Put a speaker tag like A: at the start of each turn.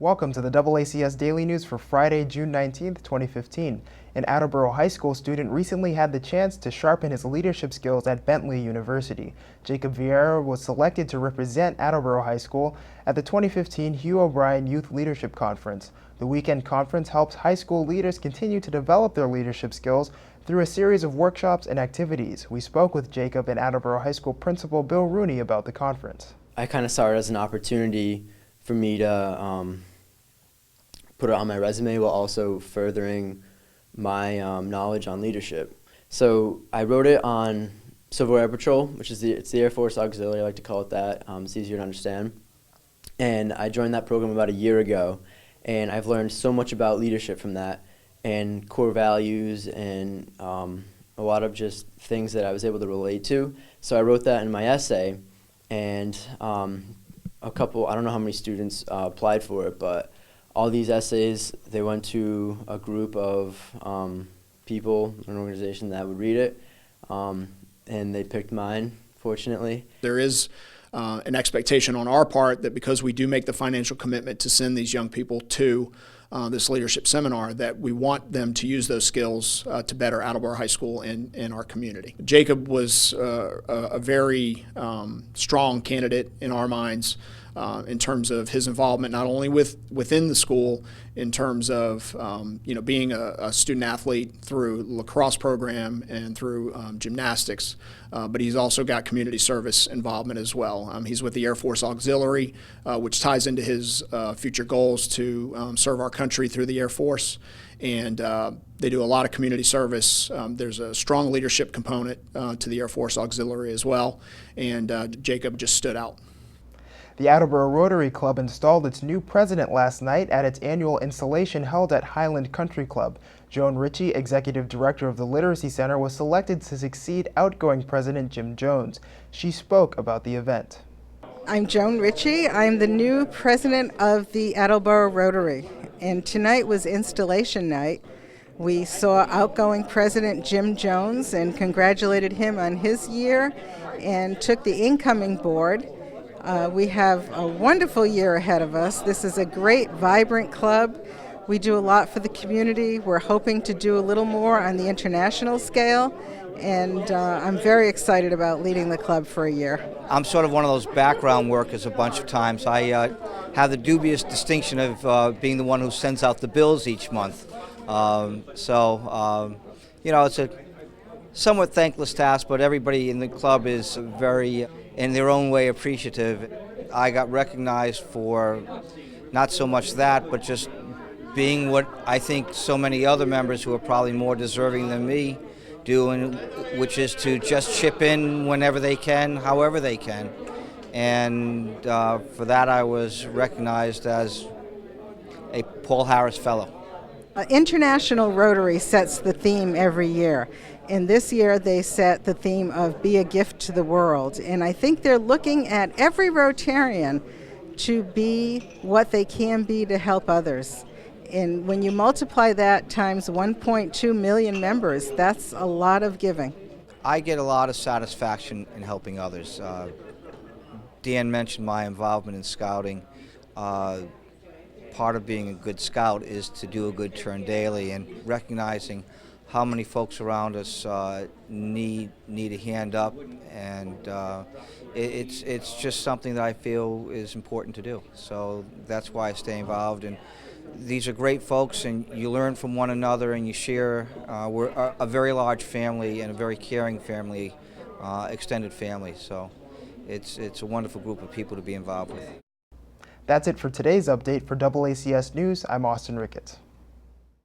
A: Welcome to the DoubleACS Daily News for Friday, June 19th, 2015. An Attleboro High School student recently had the chance to sharpen his leadership skills at Bentley University. Jacob Vieira was selected to represent Attleboro High School at the 2015 Hugh O'Brien Youth Leadership Conference. The weekend conference helps high school leaders continue to develop their leadership skills through a series of workshops and activities. We spoke with Jacob and Attleboro High School Principal Bill Runey about the conference.
B: I kind of saw it as an opportunity for me to put it on my resume while also furthering my knowledge on leadership. So I wrote it on Civil Air Patrol, which is the Air Force Auxiliary, I like to call it that. It's easier to understand. And I joined that program about a year ago, and I've learned so much about leadership from that and core values and a lot of just things that I was able to relate to. So I wrote that in my essay, and a couple, I don't know how many students applied for it, but all these essays, they went to a group of people, an organization that would read it, and they picked mine, fortunately.
C: There is an expectation on our part that because we do make the financial commitment to send these young people to this leadership seminar, that we want them to use those skills to better Attleboro High School and our community. Jacob was a very strong candidate in our minds in terms of his involvement not only within the school in terms of being a student athlete through lacrosse program and through gymnastics, but he's also got community service involvement as well. He's with the Air Force Auxiliary, which ties into his future goals to serve our country through the Air Force, and they do a lot of community service. There's a strong leadership component to the Air Force Auxiliary as well, and Jacob just stood out.
A: The Attleboro Rotary Club installed its new president last night at its annual installation held at Highland Country Club. Joan Ricci, executive director of the Literacy Center, was selected to succeed outgoing President Jim Jones. She spoke about the event.
D: I'm Joan Ricci. I'm the new president of the Attleboro Rotary, and tonight was installation night. We saw outgoing President Jim Jones and congratulated him on his year and took the incoming board. We have a wonderful year ahead of us. This is a great, vibrant club. We do a lot for the community. We're hoping to do a little more on the international scale, and I'm very excited about leading the club for a year.
E: I'm sort of one of those background workers a bunch of times. I have the dubious distinction of being the one who sends out the bills each month. It's a somewhat thankless task, but everybody in the club is very, in their own way, appreciative. I got recognized for not so much that, but just being what I think so many other members who are probably more deserving than me do, which is to just chip in whenever they can, however they can. And for that I was recognized as a Paul Harris Fellow.
D: International Rotary sets the theme every year. And this year they set the theme of Be a Gift to the World. And I think they're looking at every Rotarian to be what they can be to help others. And when you multiply that times 1.2 million members, that's a lot of giving.
E: I get a lot of satisfaction in helping others. Dan mentioned my involvement in scouting. Part of being a good scout is to do a good turn daily, and recognizing how many folks around us need a hand up, and it's just something that I feel is important to do. So that's why I stay involved. And these are great folks, and you learn from one another, and you share. We're a very large family and a very caring family, extended family. So it's a wonderful group of people to be involved with.
A: That's it for today's update. For DoubleACS News, I'm Austin Ricketts.